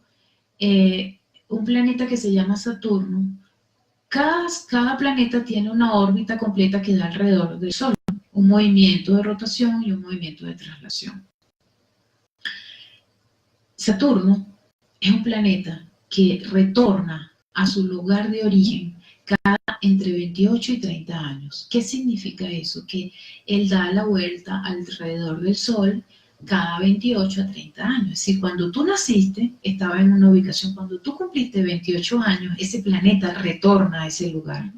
un planeta que se llama Saturno, cada planeta tiene una órbita completa que da alrededor del Sol, un movimiento de rotación y un movimiento de traslación. Saturno es un planeta que retorna a su lugar de origen cada entre 28 y 30 años. ¿Qué significa eso? Que él da la vuelta alrededor del Sol cada 28 a 30 años. Es decir, cuando tú naciste, estaba en una ubicación. Cuando tú cumpliste 28 años, ese planeta retorna a ese lugar.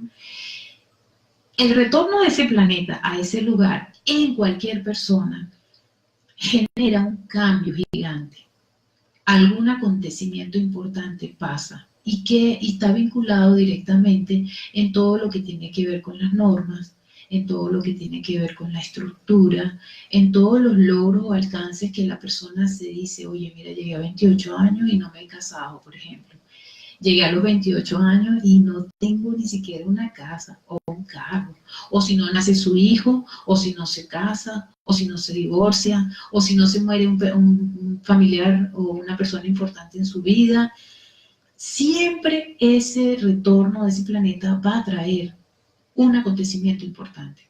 El retorno de ese planeta a ese lugar en cualquier persona genera un cambio gigante. Algún acontecimiento importante pasa y que está vinculado directamente en todo lo que tiene que ver con las normas, en todo lo que tiene que ver con la estructura, en todos los logros o alcances que la persona se dice, oye, mira, llegué a 28 años y no me he casado, por ejemplo. Llegué a los 28 años y no tengo ni siquiera una casa o un carro. O si no nace su hijo, o si no se casa, o si no se divorcia, o si no se muere un familiar o una persona importante en su vida. Siempre ese retorno de ese planeta va a traer un acontecimiento importante.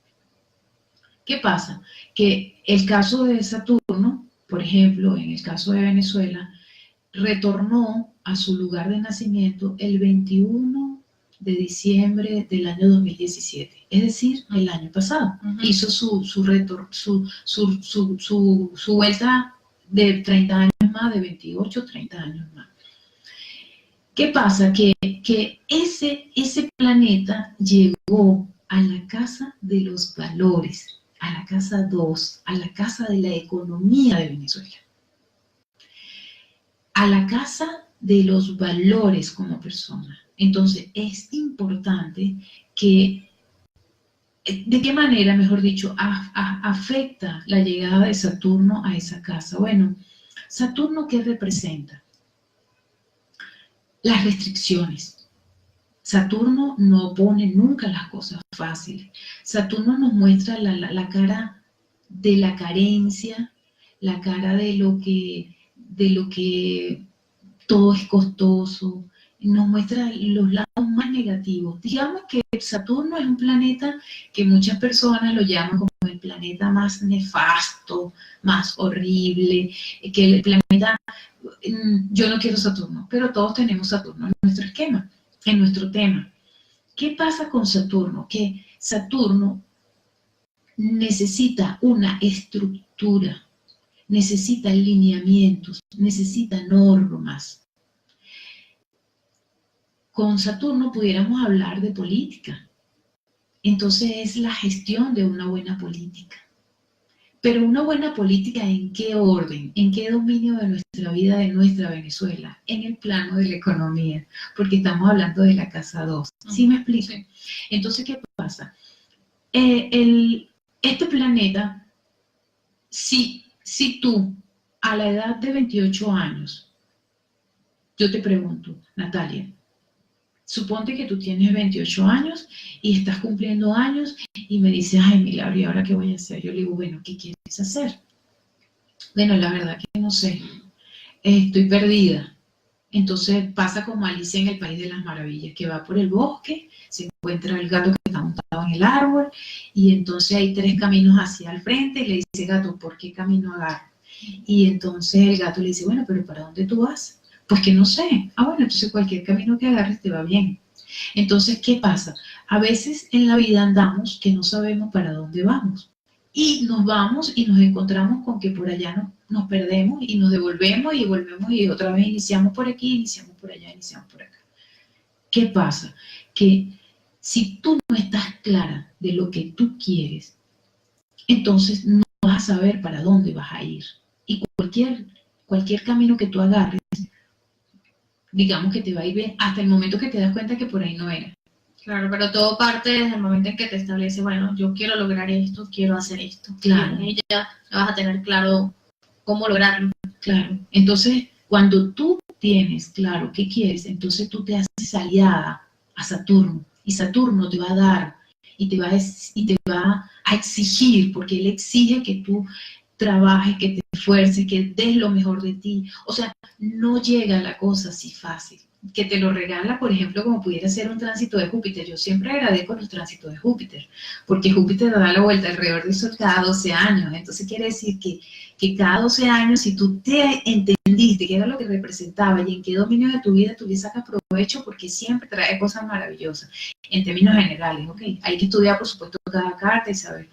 ¿Qué pasa? Que el caso de Saturno, por ejemplo, en el caso de Venezuela, retornó a su lugar de nacimiento el 21 de diciembre del año 2017, es decir, el año pasado. Hizo su vuelta de 30 años más, de 28, 30 años más. ¿Qué pasa? Que ese planeta llegó a la casa de los valores, a la casa 2, a la casa de la economía de Venezuela, a la casa de los valores como persona. Entonces, es importante que, ¿de qué manera, mejor dicho, afecta la llegada de Saturno a esa casa? Bueno, Saturno, ¿qué representa? Las restricciones. Saturno no pone nunca las cosas fáciles. Saturno nos muestra la cara de la carencia, la cara de lo que todo es costoso, nos muestra los lados más negativos. Digamos que Saturno es un planeta que muchas personas lo llaman como el planeta más nefasto, más horrible, que el planeta, yo no quiero Saturno, pero todos tenemos Saturno en nuestro esquema, en nuestro tema. ¿Qué pasa con Saturno? Que Saturno necesita una estructura, necesita lineamientos, necesita normas. Con Saturno pudiéramos hablar de política. Entonces es la gestión de una buena política. Pero una buena política, ¿en qué orden? ¿En qué dominio de nuestra vida, de nuestra Venezuela? En el plano de la economía, porque estamos hablando de la casa 2. ¿Sí me explico? Sí. Entonces, ¿qué pasa? Este planeta, si tú, a la edad de 28 años, yo te pregunto, Natalia, suponte que tú tienes 28 años y estás cumpliendo años y me dices, ay, Milagro, ¿y ahora qué voy a hacer? Yo le digo, bueno, ¿qué quieres hacer? Bueno, la verdad que no sé, estoy perdida. Entonces pasa como Alicia en el País de las Maravillas, que va por el bosque, se encuentra el gato que está montado en el árbol y entonces hay 3 caminos hacia el frente y le dice, gato, ¿por qué camino agarro? Y entonces el gato le dice, bueno, pero ¿para dónde tú vas? Pues que no sé. Ah, bueno, entonces cualquier camino que agarres te va bien. Entonces, ¿qué pasa? A veces en la vida andamos que no sabemos para dónde vamos. Y nos vamos y nos encontramos con que por allá nos perdemos y nos devolvemos y volvemos y otra vez iniciamos por aquí, iniciamos por allá, iniciamos por acá. ¿Qué pasa? Que si tú no estás clara de lo que tú quieres, entonces no vas a saber para dónde vas a ir. Y cualquier camino que tú agarres, digamos que te va a ir bien hasta el momento que te das cuenta que por ahí no era. Claro, pero todo parte desde el momento en que te establece, bueno, yo quiero lograr esto, quiero hacer esto. Claro. Y ya vas a tener claro cómo lograrlo. Claro, entonces cuando tú tienes claro qué quieres, entonces tú te haces aliada a Saturno, y Saturno te va a dar y te va a exigir, porque él exige que tú trabajes, que te esfuerces, que des lo mejor de ti. O sea, no llega la cosa así fácil. Que te lo regala, por ejemplo, como pudiera ser un tránsito de Júpiter. Yo siempre agradezco los tránsitos de Júpiter, porque Júpiter da la vuelta alrededor del Sol cada 12 años. Entonces quiere decir que cada 12 años, si tú te entendiste que era lo que representaba y en qué dominio de tu vida tú le sacas provecho, porque siempre trae cosas maravillosas, en términos generales, ¿ok? Hay que estudiar, por supuesto, cada carta y saber.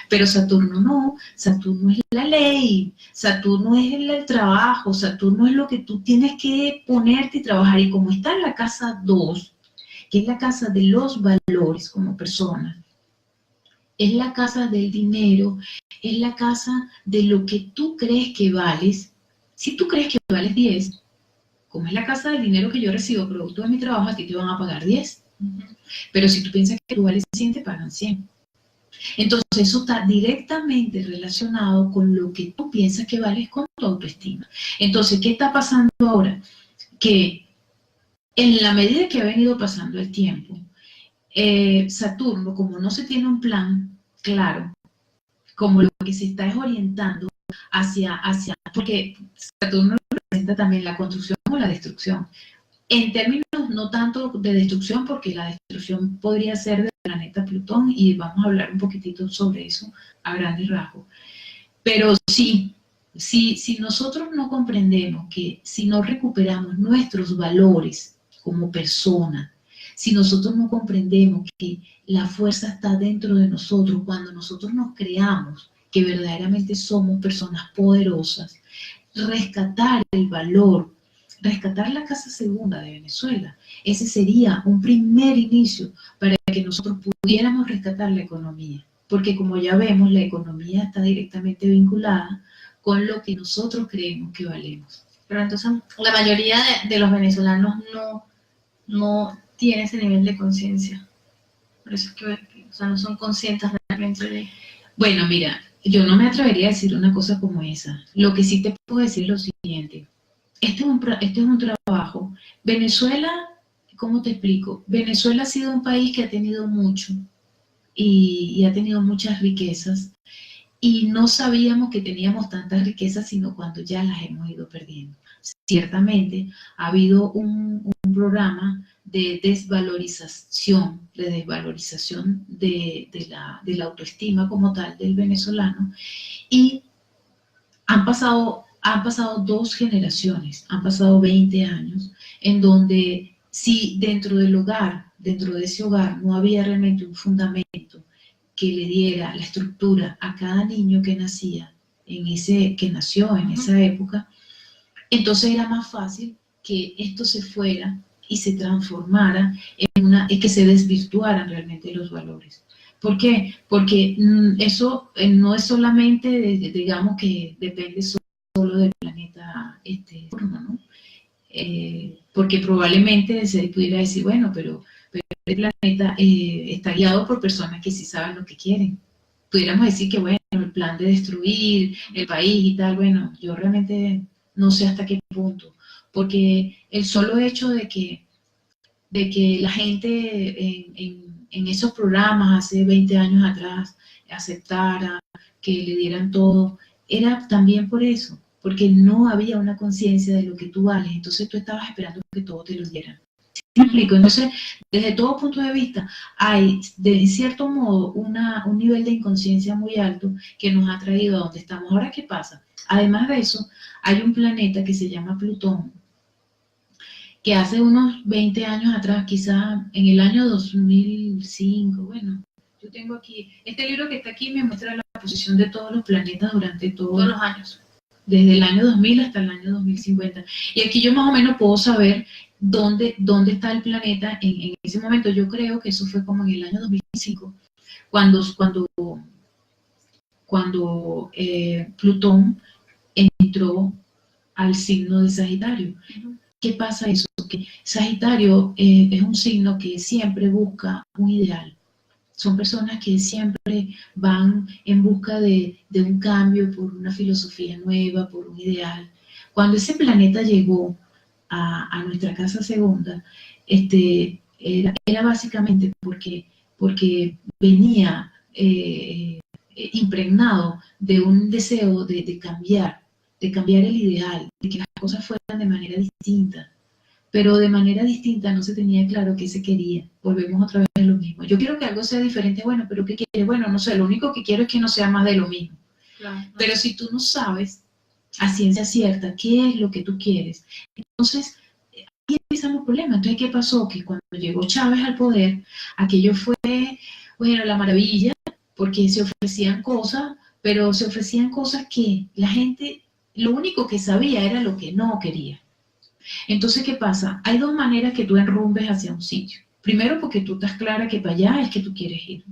Pero Saturno no, Saturno es la ley, Saturno es el trabajo, Saturno es lo que tú tienes que ponerte y trabajar. Y como está en la casa 2, que es la casa de los valores como persona, es la casa del dinero, es la casa de lo que tú crees que vales. Si tú crees que vales 10, como es la casa del dinero que yo recibo producto de mi trabajo, a ti te van a pagar 10. Pero si tú piensas que tú vales 100, te pagan 100. Entonces eso está directamente relacionado con lo que tú piensas que vales con tu autoestima. Entonces, ¿qué está pasando ahora? Que en la medida que ha venido pasando el tiempo, Saturno, como no se tiene un plan claro, como lo que se está es orientando hacia, porque Saturno representa también la construcción o la destrucción. En términos no tanto de destrucción, porque la destrucción podría ser del planeta Plutón, y vamos a hablar un poquitito sobre eso a grandes rasgos. Pero sí, si nosotros no comprendemos que si no recuperamos nuestros valores como persona, si nosotros no comprendemos que la fuerza está dentro de nosotros, cuando nosotros nos creamos que verdaderamente somos personas poderosas, rescatar el valor, rescatar la casa segunda de Venezuela, ese sería un primer inicio para que nosotros pudiéramos rescatar la economía. Porque como ya vemos, la economía está directamente vinculada con lo que nosotros creemos que valemos. Pero entonces la mayoría de los venezolanos no tiene ese nivel de conciencia. Por eso es que, o sea, no son conscientes realmente de... Bueno, mira, yo no me atrevería a decir una cosa como esa. Lo que sí te puedo decir es lo siguiente. Este es un trabajo. Venezuela, ¿cómo te explico? Venezuela ha sido un país que ha tenido mucho y ha tenido muchas riquezas, y no sabíamos que teníamos tantas riquezas sino cuando ya las hemos ido perdiendo. Ciertamente ha habido un programa de desvalorización de la autoestima como tal del venezolano, y han pasado 2 generaciones, han pasado 20 años, en donde si dentro del hogar, dentro de ese hogar, no había realmente un fundamento que le diera la estructura a cada niño que nació en esa época, entonces era más fácil que esto se fuera y se transformara en que se desvirtuaran realmente los valores. ¿Por qué? Porque eso no es solamente, digamos, que depende solo del planeta ¿no? Porque probablemente se pudiera decir, bueno, pero el planeta está guiado por personas que sí saben lo que quieren. Pudiéramos decir que, bueno, el plan de destruir el país y tal, bueno, yo realmente no sé hasta qué punto, porque el solo hecho de que la gente en esos programas hace 20 años atrás aceptara, que le dieran todo, era también por eso, porque no había una conciencia de lo que tú vales, entonces tú estabas esperando que todo te lo dieran. ¿Sí me explico? Entonces, desde todo punto de vista, hay, de cierto modo, un nivel de inconsciencia muy alto que nos ha traído a donde estamos. Ahora, ¿qué pasa? Además de eso, hay un planeta que se llama Plutón, que hace unos 20 años atrás, quizá en el año 2005, bueno, yo tengo aquí, este libro que está aquí me muestra la posición de todos los planetas durante todos los años, desde el año 2000 hasta el año 2050. Y aquí yo más o menos puedo saber dónde está el planeta en ese momento. Yo creo que eso fue como en el año 2005, cuando Plutón entró al signo de Sagitario. ¿Qué pasa eso? Que Sagitario es un signo que siempre busca un ideal. Son personas que siempre van en busca de un cambio por una filosofía nueva, por un ideal. Cuando ese planeta llegó a nuestra casa segunda, era básicamente porque venía impregnado de un deseo de cambiar el ideal, de que las cosas fueran de manera distinta. Pero de manera distinta no se tenía claro qué se quería. Volvemos otra vez a lo mismo. Yo quiero que algo sea diferente, bueno, pero ¿qué quieres? Bueno, no sé, lo único que quiero es que no sea más de lo mismo. Claro. Pero si tú no sabes a ciencia cierta qué es lo que tú quieres, entonces ahí empiezan los problemas. Entonces, ¿qué pasó? Que cuando llegó Chávez al poder, aquello fue, bueno, la maravilla, porque se ofrecían cosas, pero se ofrecían cosas que la gente, lo único que sabía era lo que no quería. Entonces, ¿qué pasa? Hay dos maneras que tú enrumbes hacia un sitio. Primero, porque tú estás clara que para allá es que tú quieres ir.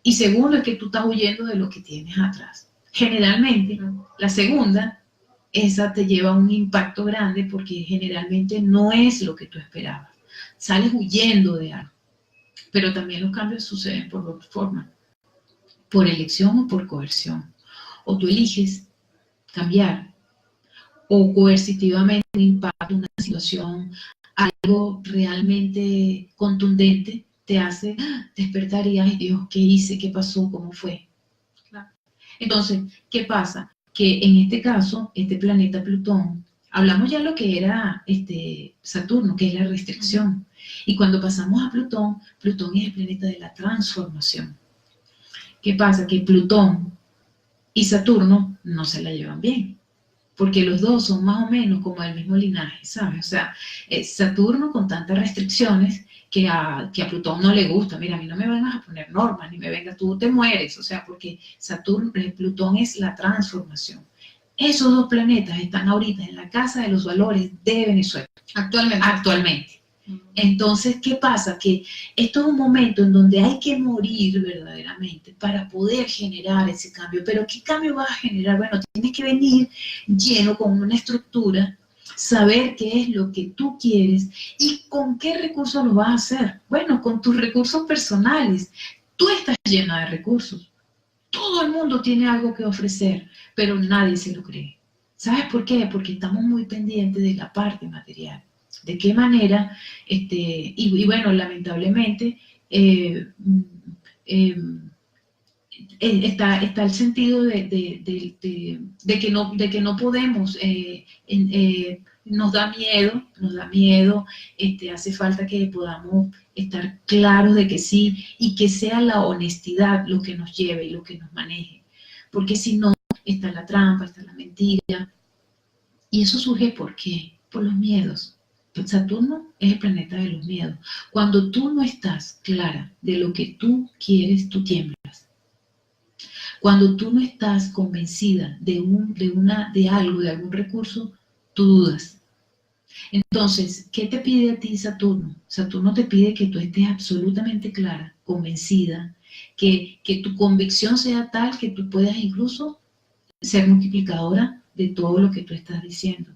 Y segundo, es que tú estás huyendo de lo que tienes atrás. Generalmente, la segunda, esa te lleva a un impacto grande porque generalmente no es lo que tú esperabas. Sales huyendo de algo. Pero también los cambios suceden por dos formas. Por elección o por coerción. O tú eliges cambiar, o coercitivamente impacta una situación, algo realmente contundente, te hace despertar y, ay Dios, ¿qué hice? ¿Qué pasó? ¿Cómo fue? Claro. Entonces, ¿qué pasa? Que en este caso, este planeta Plutón, hablamos ya de lo que era Saturno, que es la restricción. Y cuando pasamos a Plutón, Plutón es el planeta de la transformación. ¿Qué pasa? Que Plutón y Saturno no se la llevan bien, porque los dos son más o menos como del mismo linaje, ¿sabes? O sea, Saturno con tantas restricciones que a Plutón no le gusta. Mira, a mí no me vengas a poner normas, ni me vengas, tú te mueres, o sea, porque Plutón es la transformación. Esos dos planetas están ahorita en la casa de los valores de Venezuela. Actualmente. Entonces, ¿qué pasa? Que esto es un momento en donde hay que morir verdaderamente para poder generar ese cambio. ¿Pero qué cambio vas a generar? Bueno, tienes que venir lleno con una estructura, saber qué es lo que tú quieres y con qué recursos lo vas a hacer. Bueno, con tus recursos personales. Tú estás llena de recursos. Todo el mundo tiene algo que ofrecer, pero nadie se lo cree. ¿Sabes por qué? Porque estamos muy pendientes de la parte material. ¿De qué manera? Y bueno, lamentablemente está el sentido de que no podemos, nos da miedo, hace falta que podamos estar claros de que sí, y que sea la honestidad lo que nos lleve y lo que nos maneje. Porque si no, está la trampa, está la mentira. Y eso surge ¿por qué? Por los miedos. Saturno es el planeta de los miedos. Cuando tú no estás clara de lo que tú quieres, tú tiemblas. Cuando tú no estás convencida de algo, de algún recurso, tú dudas. Entonces, ¿qué te pide a ti Saturno? Saturno te pide que tú estés absolutamente clara, convencida, que tu convicción sea tal que tú puedas incluso ser multiplicadora de todo lo que tú estás diciendo.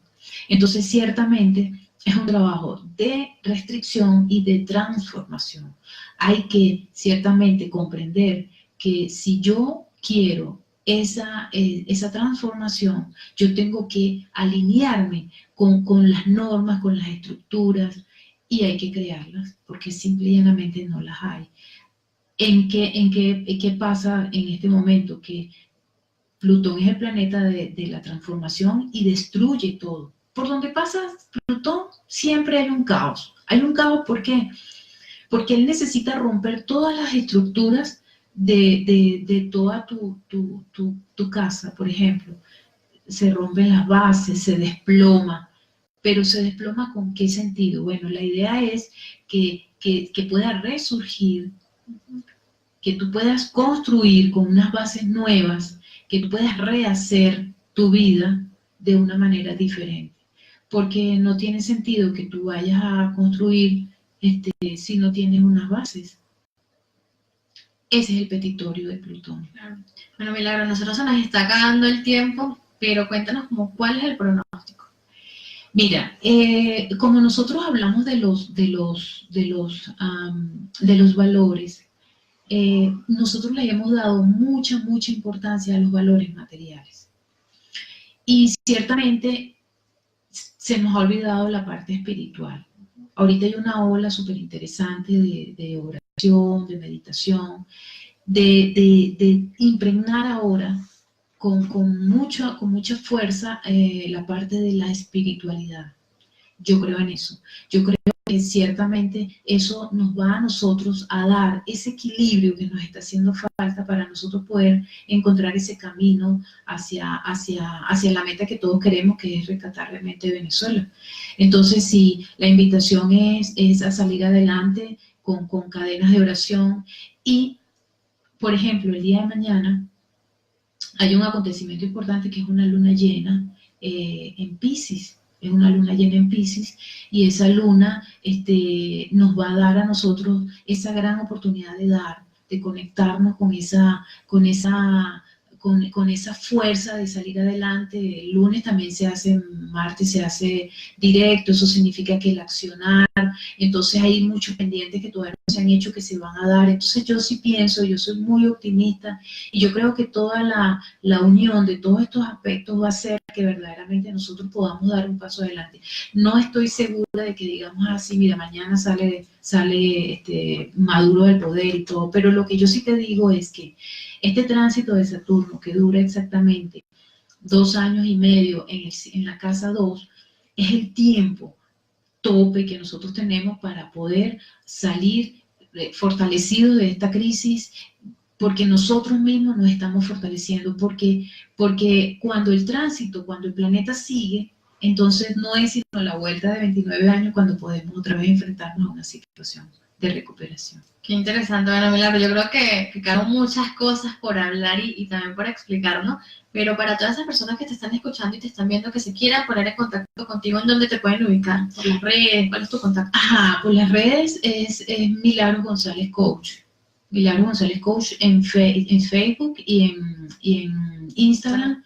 Entonces, ciertamente, es un trabajo de restricción y de transformación. Hay que ciertamente comprender que si yo quiero esa transformación, yo tengo que alinearme con las normas, con las estructuras, y hay que crearlas, porque simple y llanamente no las hay. ¿En qué pasa en este momento? Que Plutón es el planeta de la transformación y destruye todo. Por donde pasa Plutón siempre hay un caos. Hay un caos, ¿por qué? Porque él necesita romper todas las estructuras de toda tu casa, por ejemplo. Se rompen las bases, se desploma. Pero ¿se desploma con qué sentido? Bueno, la idea es que pueda resurgir, que tú puedas construir con unas bases nuevas, que tú puedas rehacer tu vida de una manera diferente. Porque no tiene sentido que tú vayas a construir si no tienes unas bases. Ese es el petitorio de Plutón. Claro. Bueno, Milagro, nosotros se nos está acabando el tiempo, pero cuéntanos cuál es el pronóstico. Mira, como nosotros hablamos de los valores, nosotros le hemos dado mucha importancia a los valores materiales. Y ciertamente se nos ha olvidado la parte espiritual. Ahorita hay una ola súper interesante de oración, de meditación, de impregnar ahora con mucha fuerza la parte de la espiritualidad. Yo creo en eso. Yo creo que ciertamente eso nos va a nosotros a dar ese equilibrio que nos está haciendo falta para nosotros poder encontrar ese camino hacia la meta que todos queremos, que es rescatar realmente Venezuela. Entonces, sí, la invitación es a salir adelante con cadenas de oración. Y, por ejemplo, el día de mañana hay un acontecimiento importante que es una luna llena en Piscis. Es una luna llena en Piscis, y esa luna nos va a dar a nosotros esa gran oportunidad de conectarnos con esa fuerza de salir adelante. El lunes también se hace, martes se hace directo, eso significa que el accionar, entonces hay muchos pendientes que todavía no se han hecho, que se van a dar. Entonces yo sí pienso, yo soy muy optimista, y yo creo que toda la unión de todos estos aspectos va a hacer que verdaderamente nosotros podamos dar un paso adelante. No estoy segura de que digamos así, mira, mañana sale Maduro del poder y todo, pero lo que yo sí te digo es que este tránsito de Saturno, que dura exactamente 2 años y medio en la casa 2, es el tiempo tope que nosotros tenemos para poder salir fortalecidos de esta crisis, porque nosotros mismos nos estamos fortaleciendo, porque cuando el planeta sigue, entonces no es sino la vuelta de 29 años cuando podemos otra vez enfrentarnos a una situación de recuperación. Qué interesante, bueno, Milagro, yo creo que quedaron muchas cosas por hablar y también por explicar, ¿no? Pero para todas esas personas que te están escuchando y te están viendo, que se quieran poner en contacto contigo, ¿en dónde te pueden ubicar? ¿Por las redes? ¿Cuál es tu contacto? Ajá, por las redes es Milagro González Coach. Milagro González Coach en Facebook y en Instagram.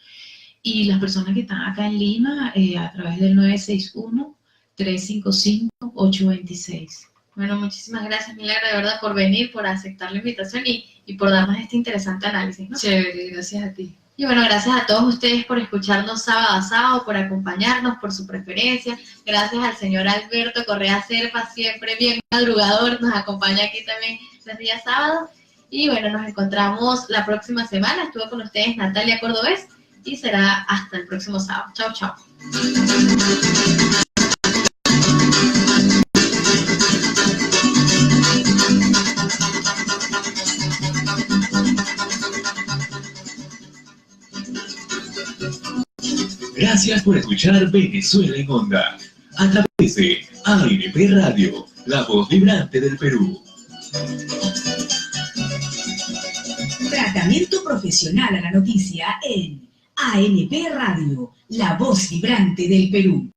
Y las personas que están acá en Lima, a través del 961-355-826. Bueno, muchísimas gracias, Milagro, de verdad, por venir, por aceptar la invitación y por darnos este interesante análisis, ¿no? Chévere, gracias a ti. Y bueno, gracias a todos ustedes por escucharnos sábado a sábado, por acompañarnos, por su preferencia. Gracias al señor Alberto Correa Serpa, siempre bien madrugador, nos acompaña aquí también los días sábados. Y bueno, nos encontramos la próxima semana. Estuvo con ustedes Natalia Cordobés y será hasta el próximo sábado. Chao, chao. Gracias por escuchar Venezuela en Onda, a través de ANP Radio, la voz vibrante del Perú. Tratamiento profesional a la noticia en ANP Radio, la voz vibrante del Perú.